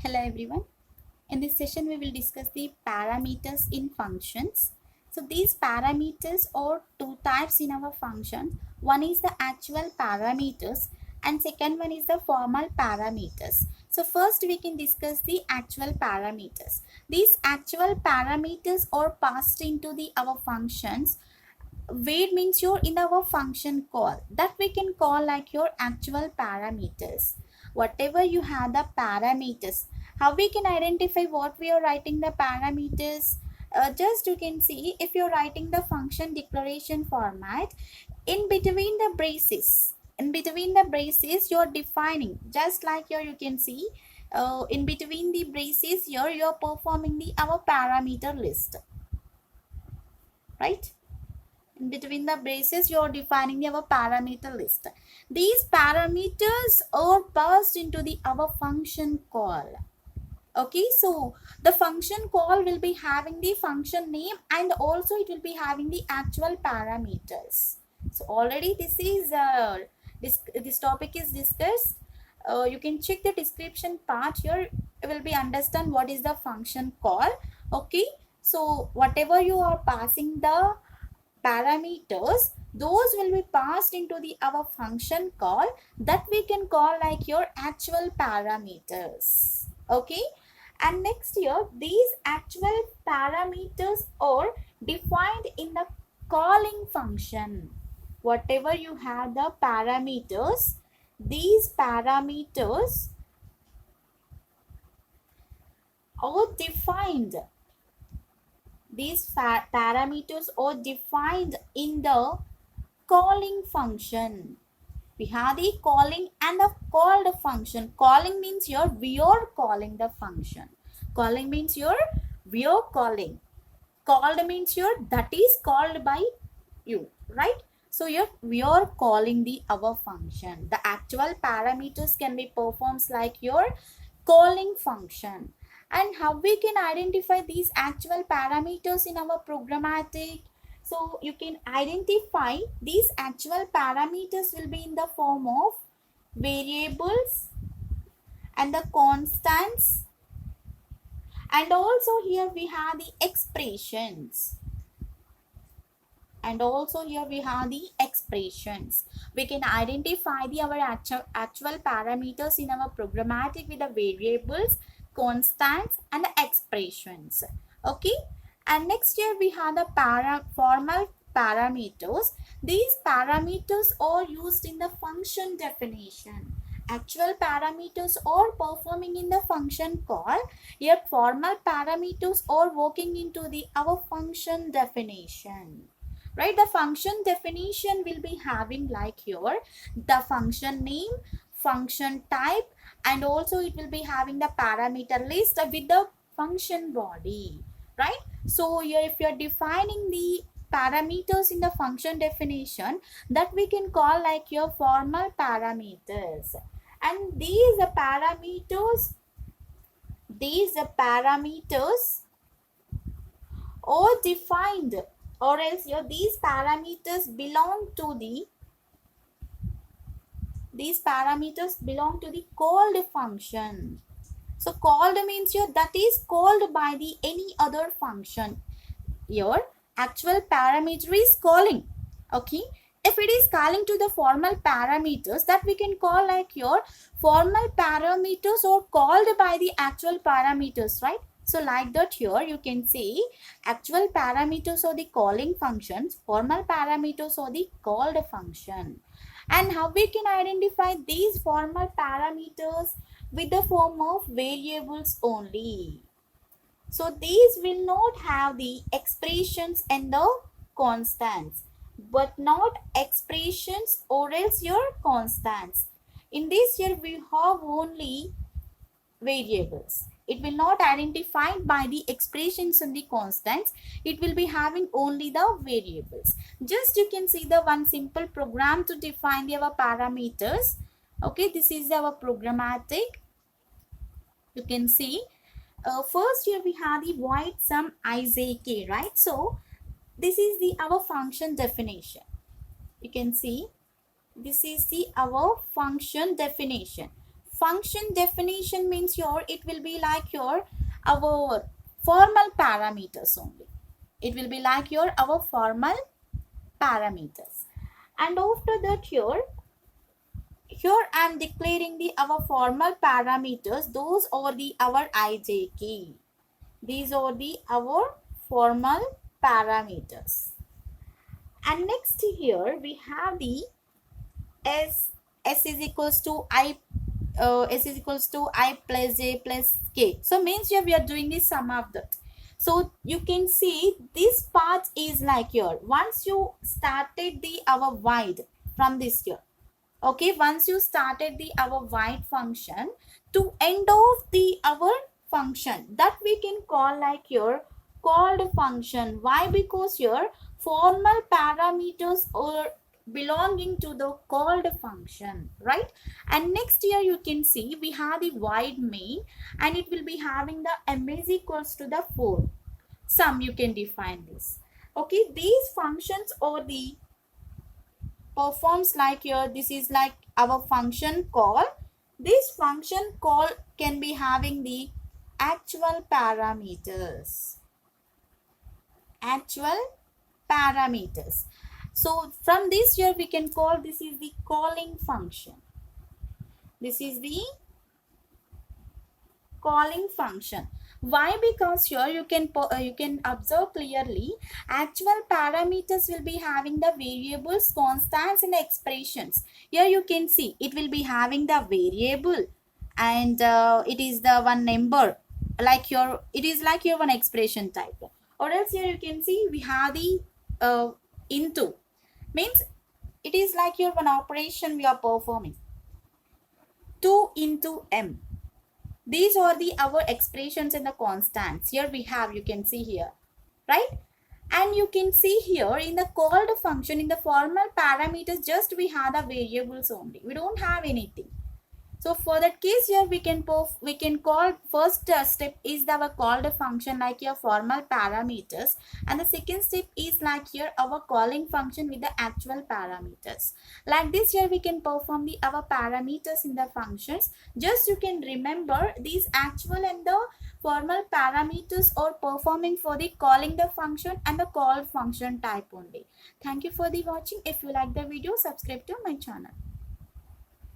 Hello everyone. In this session we will discuss the parameters in functions. So these parameters are two types in our function. One is the actual parameters and second one is the formal parameters. So first we can discuss the actual parameters. These actual parameters are passed into our functions. Where means you're in our function call that we can call like your actual parameters. Whatever you have the parameters, how we can identify what we are writing the parameters? Just you can see, if you're writing the function declaration format, in between the braces you're defining, just like here you can see, in between the braces here you're performing the our parameter list, right? In between the braces you're defining our parameter list. These parameters are passed into the our function call. Okay, so the function call will be having the function name and also it will be having the actual parameters. So already this topic is discussed. You can check the description part here. You will be understand what is the function call. Okay, so whatever you are passing the parameters, those will be passed into the our function call that we can call like your actual parameters. Okay, and next here these actual parameters are defined in the calling function. Whatever you have the parameters, these parameters are defined. These parameters are defined in the calling function. We have the calling and the called function. Calling means here we are calling the function. Calling means here we are calling. Called means here that is called by you, right? So here we are calling the our function. The actual parameters can be performed like your calling function. And how we can identify these actual parameters in our programmatic? So you can identify these actual parameters will be in the form of variables and the constants, and also here we have the expressions. We can identify our actual parameters in our programmatic with the variables, constants and the expressions. Okay, and next here we have the formal parameters. These parameters are used in the function definition. Actual parameters are performing in the function call, yet formal parameters are working into the our function definition, right? The function definition will be having like here the function name, function type, and also it will be having the parameter list with the function body, right? So here if you are defining the parameters in the function definition, that we can call like your formal parameters. And these parameters or defined, or else here these parameters belong to the called function. So called means here that is called by the any other function. Your actual parameter is calling. Okay, if it is calling to the formal parameters, that we can call like your formal parameters or called by the actual parameters, right? So like that here you can say actual parameters or the calling functions, formal parameters or the called function. And how we can identify these formal parameters? With the form of variables only. So these will not have the expressions and the constants, but not expressions or else your constants. In this here we have only variables. It will not identify by the expressions and the constants. It will be having only the variables. Just you can see the one simple program to define our parameters. Okay, this is our programmatic. You can see first here we have the void sum ijk, right? So this is the our function definition. You can see this is the our function definition. function definition means here it will be like your our formal parameters only. It will be like your our formal parameters. And after that here I am declaring the our formal parameters. Those are the our ij key. These are the our formal parameters. And next here we have the s is equals to I s is equals to I plus j plus k. So means here we are doing the sum of that. So you can see this part is like here. Once you started the our void from this here. Okay, once you started the our void function to end of the our function, that we can call like your called function. Why? Because your formal parameters are belonging to the called function, right? And next here you can see we have the void main, and it will be having the m is equals to the 4. Sum you can define this. Okay, these functions or the performs like here. This is like our function call. This function call can be having the actual parameters. So from this here we can call this is the calling function. This is the calling function. Why? Because here you can observe clearly actual parameters will be having the variables, constants and expressions. Here you can see it will be having the variable, and it is the one number like your, it is like your one expression type. Or else here you can see we have the into, means it is like your one operation we are performing. 2 into m. These are the our expressions and the constants. Here we have, you can see here, right? And you can see here in the called function, in the formal parameters, just we have the variables only. We don't have anything. So for that case here we can call first step is our called function like your formal parameters, and the second step is like here our calling function with the actual parameters. Like this here we can perform the our parameters in the functions. Just you can remember these actual and the formal parameters are performing for the calling the function and the call function type only. Thank you for the watching. If you like the video, subscribe to my channel.